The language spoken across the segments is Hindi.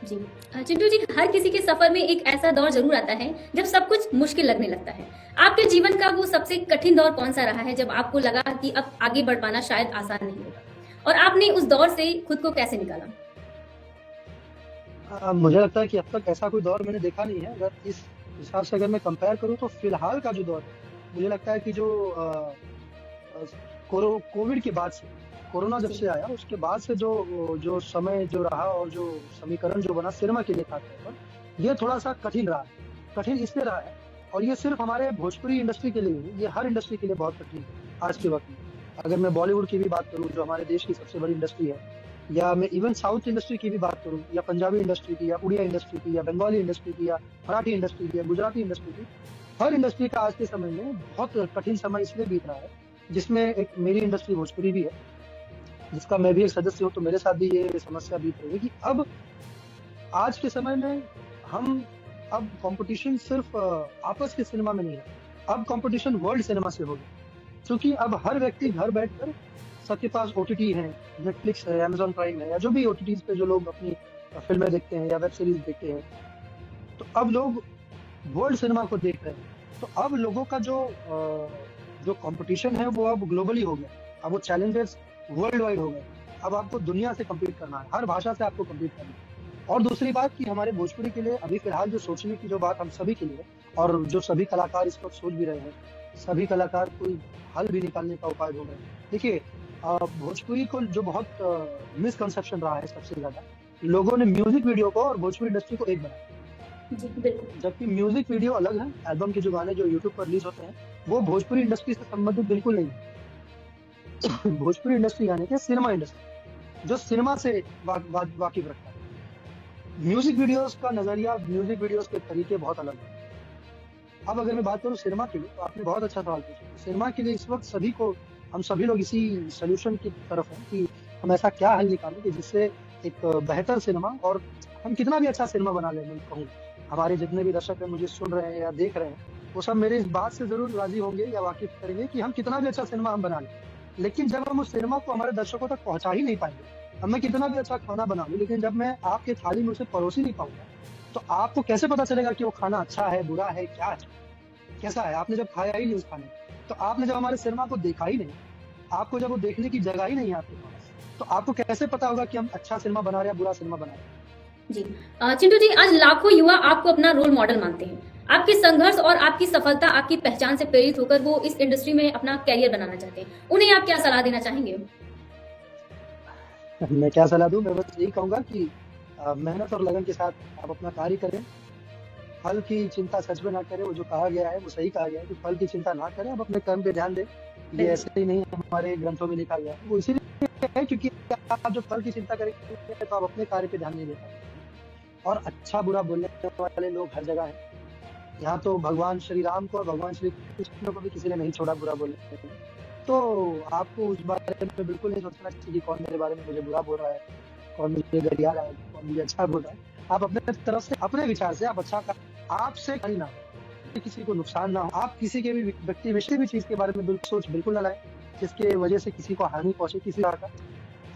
जी। चिंटू जी, हर किसी के सफ़र में एक ऐसा दौर ज़रूर आता है, जब सब कुछ मुश्किल लगने लगता है। आपके जीवन का वो सबसे कठिन दौर कौन-सा रहा है, जब आपको लगा कि अब आगे बढ़ पाना शायद आसान नहीं होगा? और आपने उस दौर से खुद को कैसे निकाला? मुझे लगता है कि अब तक ऐसा कोई दौर मैंने देखा नहीं है। अगर इस हिसाब से अगर मैं कंपेयर करूँ तो फिलहाल का जो दौर है, मुझे लगता है कि जो अ, कोविड के बाद से, कोरोना जब जी, से आया उसके बाद से जो जो समय जो रहा और जो समीकरण जो बना सिनेमा के लिए खासतौर पर, ये थोड़ा-सा कठिन रहा है। कठिन इसलिए रहा है और ये सिर्फ़ हमारे भोजपुरी इंडस्ट्री के लिए नहीं, ये हर इंडस्ट्री के लिए बहुत कठिन है आज के जी, वक़्त में। अगर मैं बॉलीवुड की भी बात करूँ जो हमारे देश की सबसे बड़ी इंडस्ट्री है, या मैं इवन साउथ इंडस्ट्री की भी बात करूँ या पंजाबी इंडस्ट्री की या उड़िया इंडस्ट्री की या बंगाली इंडस्ट्री की या मराठी इंडस्ट्री की या गुजराती इंडस्ट्री की, हर इंडस्ट्री का आज के समय में बहुत कठिन समय इसलिए बीत रहा है, जिसमें एक मेरी इंडस्ट्री भोजपुरी भी है, जिसका मैं भी एक सदस्य हूँ, तो मेरे साथ भी ये समस्या बीत रही है कि अब आज के समय में हम अब कंपटीशन सिर्फ आपस के सिनेमा में नहीं है, अब कंपटीशन वर्ल्ड सिनेमा से हो गया। क्योंकि अब हर व्यक्ति घर बैठकर सबके पास ओटीटी है, नेटफ्लिक्स है, अमेज़न प्राइम है या जो भी ओटीटीज़ पे जो लोग अपनी फ़िल्में देखते हैं या वेब सीरीज़ देखते हैं, तो अब लोग वर्ल्ड सिनेमा को देख रहे हैं। तो अब लोगों का जो कॉम्पिटिशन है वो अब ग्लोबली हो गया। अब वो चैलेंजर्स वर्ल्ड वाइड हो गए। अब आपको दुनिया से कम्पीट करना है, हर भाषा से आपको कम्पीट करना है। और दूसरी बात कि हमारे भोजपुरी के लिए अभी फ़िलहाल जो सोचने की जो बात हम सभी के लिए है और जो सभी कलाकार इस वक़्त सोच भी रहे हैं, सभी कलाकार कोई हल भी निकालने का उपाय ढूँढ रहे हैं। देखिए भोजपुरी को जो बहुत मिसकंसेप्शन रहा है सबसे ज़्यादा, लोगों ने म्यूज़िक वीडियो को और भोजपुरी इंडस्ट्री को एक बनाया। जी, बिल्कुल। जबकि म्यूजिक वीडियो अलग है, एल्बम के जो गाने जो यूट्यूब पर रिलीज होते हैं, वो भोजपुरी इंडस्ट्री से संबंधित बिल्कुल नहीं है। भोजपुरी इंडस्ट्री यानी कि सिनेमा इंडस्ट्री, जो सिनेमा से वाकिफ रखता है। म्यूजिक वीडियोस का नजरिया, म्यूजिक वीडियोस के तरीके बहुत अलग हैं। अब अगर मैं बात करूँ सिनेमा के लिए, तो आपने बहुत अच्छा सवाल पूछा। सिनेमा के लिए इस वक्त हम सभी लोग इसी सोल्यूशन की तरफ हैं कि हम ऐसा क्या हल निकालें कि जिससे एक बेहतर सिनेमा, और हम कितना भी अच्छा सिनेमा बना लें, मैं कहूँ, हमारे जितने भी दर्शक हैं मुझे सुन रहे हैं या देख रहे हैं, वो सब मेरे इस बात से जरूर राजी होंगे या वाकिफ करेंगे कि हम कितना भी अच्छा सिनेमा हम बना लें, लेकिन जब हम उस सिनेमा को हमारे दर्शकों तक पहुंचा ही नहीं पाएंगे, अब मैं कितना भी अच्छा खाना बना लूं, लेकिन जब मैं आपके थाली में उसे परोस ही नहीं पाऊंगा, तो आपको कैसे पता चलेगा कि वो खाना अच्छा है, बुरा है, क्या है, कैसा है? आपने जब खाया ही नहीं उस खाने को, तो आपने जब हमारे सिनेमा को देखा ही नहीं, आपको जब वो देखने की जगह ही नहीं है आपके पास, तो आपको कैसे पता होगा कि हम अच्छा सिनेमा बना रहे हैं या बुरा सिनेमा बना रहे हैं? जी। चिंटू जी, आज लाखों युवा आपको अपना रोल मॉडल मानते हैं। आपके संघर्ष और आपकी सफलता आपकी पहचान से प्रेरित होकर वो इस इंडस्ट्री में अपना करियर बनाना चाहते हैं। उन्हें आप क्या सलाह देना चाहेंगे? मैं क्या सलाह दूं? मैं बस यही कहूंगा कि मेहनत और लगन के साथ आप अपना कार्य करें। फल की चिंता सच में ना करें, वो जो कहा गया है वो सही कहा गया है कि फल की चिंता ना करें, आप अपने कर्म पे ध्यान दें। ये बिल्कुल। ऐसे ही नहीं हमारे ग्रंथों में लिखा गया है, वो इसीलिए है क्योंकि आप जब फल की चिंता करेंगे तो आप अपने कार्य पे ध्यान नहीं दे पाएंगे। और अच्छा बुरा बोलने वाले लोग हर जगह हैं। यहाँ तो भगवान श्री राम को और भगवान श्री कृष्ण को भी किसी ने नहीं छोड़ा बुरा बोलने के लिए। तो आपको उस बारे में बिल्कुल नहीं सोचना चाहिए कि कौन मेरे बारे में मुझे बुरा बोल रहा है, कौन मुझे गरिया रहा है, कौन मुझे अच्छा बोल रहा है। आप अपने तरफ से, अपने विचार से आप अच्छा कर, आपसे कहीं ना हो, किसी को नुकसान ना हो, आप किसी के भी व्यक्ति विषय भी चीज के बारे में बिल्कुल सोच बिल्कुल ना लाए जिसके वजह से किसी को हानि पहुंचे, किसी का।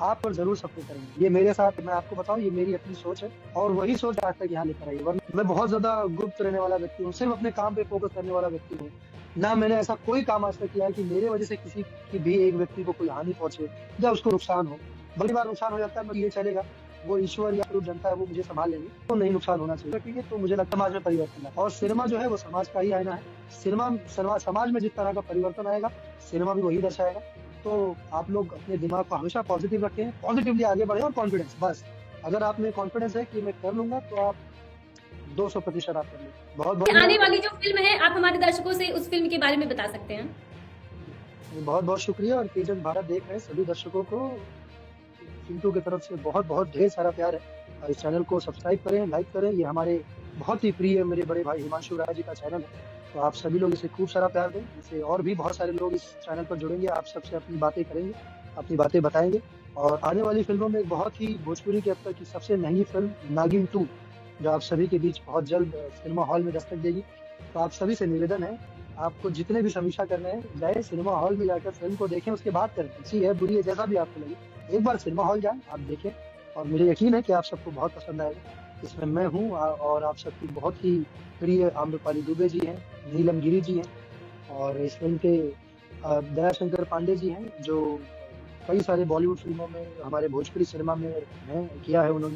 आप पर जरूर सपोर्ट करेंगे, ये मेरे साथ, मैं आपको बताऊं, ये मेरी अपनी सोच है और वही सोच आज तक यहाँ लेकर आई है। वरना मैं बहुत ज्यादा गुप्त रहने वाला व्यक्ति हूँ, सिर्फ अपने काम पे फोकस करने वाला व्यक्ति हूँ। ना मैंने ऐसा कोई काम आज तक किया है कि मेरे वजह से किसी की भी एक व्यक्ति को कोई हानि पहुंचे या उसको नुकसान हो। बड़ी बार नुकसान हो जाता है, मगर ये चलेगा, वो ईश्वर या जो जनता है वो मुझे संभाल लेंगे, तो नहीं नुकसान होना चाहिए। ठीक है, तो मुझे लगता है समाज में परिवर्तन है और सिनेमा जो है वो समाज का ही आईना है। समाज में जिस तरह का परिवर्तन आएगा, सिनेमा भी वही दर्शाएगा। तो आप लोग अपने दिमाग को हमेशा पॉजिटिव रखें, पॉजिटिवली आगे बढ़े और कॉन्फिडेंस, बस अगर आप में कॉन्फिडेंस है कि मैं कर लूंगा, तो आप 200% आप कर लेंगे। बहुत बहुत आने धन्यवाद। वाली जो फ़िल्म है, आप हमारे दर्शकों से उस फ़िल्म के बारे में बता सकते हैं? बहुत बहुत शुक्रिया, और तेजस भारत देख रहे सभी दर्शकों को चिंटू की तरफ से बहुत बहुत ढेर सारा प्यार है। और इस चैनल को सब्सक्राइब करें, लाइक करें। ये हमारे बहुत ही प्रिय मेरे बड़े भाई हिमांशु राय जी का चैनल है, तो आप सभी लोग इसे खूब सारा प्यार दें। इससे और भी बहुत सारे लोग इस चैनल पर जुड़ेंगे, आप सबसे अपनी बातें करेंगे, अपनी बातें बताएंगे। और आने वाली फिल्मों में एक बहुत ही भोजपुरी की अब तक की सबसे महंगी फिल्म नागिन 2, जो आप सभी के बीच बहुत जल्द सिनेमा हॉल में दस्तक देगी। तो आप सभी से निवेदन है, आपको जितने भी समीक्षा करने हैं, जाए सिनेमा हॉल में जाकर फिल्म को देखें, उसके बाद करें, अच्छी है बुरी है जैसा भी आपको लगे, एक बार सिनेमा हॉल जाएं, आप देखें, और मुझे यकीन है कि आप सबको बहुत पसंद आएगा। इसमें मैं हूँ और आप सबकी बहुत ही प्रिय आम्रपाली दुबे जी हैं, नीलम गिरी जी हैं और इस फिल्म के दयाशंकर पांडे जी हैं जो कई सारे बॉलीवुड फिल्मों में हमारे भोजपुरी सिनेमा में हैं किया है उन्होंने।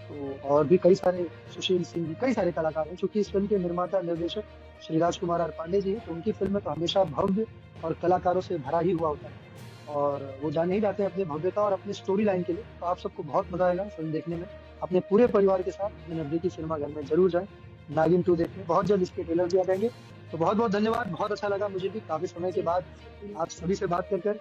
तो और भी कई सारे सुशील सिंह जी, कई सारे कलाकार हैं। चूंकि इस फिल्म के निर्माता निर्देशक श्री राजकुमार आर पांडे जी हैं, तो उनकी फिल्म में तो हमेशा भव्य और कलाकारों से भरा ही हुआ होता है और वो जाने ही जाते हैं अपनी भव्यता और अपनी स्टोरी लाइन के लिए। तो आप सबको बहुत मजा आएगा फिल्म देखने में। अपने पूरे परिवार के साथ अपने नजदीकी सिनेमा घर में जरूर जाएं नागिन 2 देखने। बहुत जल्द इसके ट्रेलर भी आ जाएंगे। तो बहुत बहुत धन्यवाद, बहुत अच्छा लगा मुझे भी काफी समय के बाद आप सभी से बात कर कर।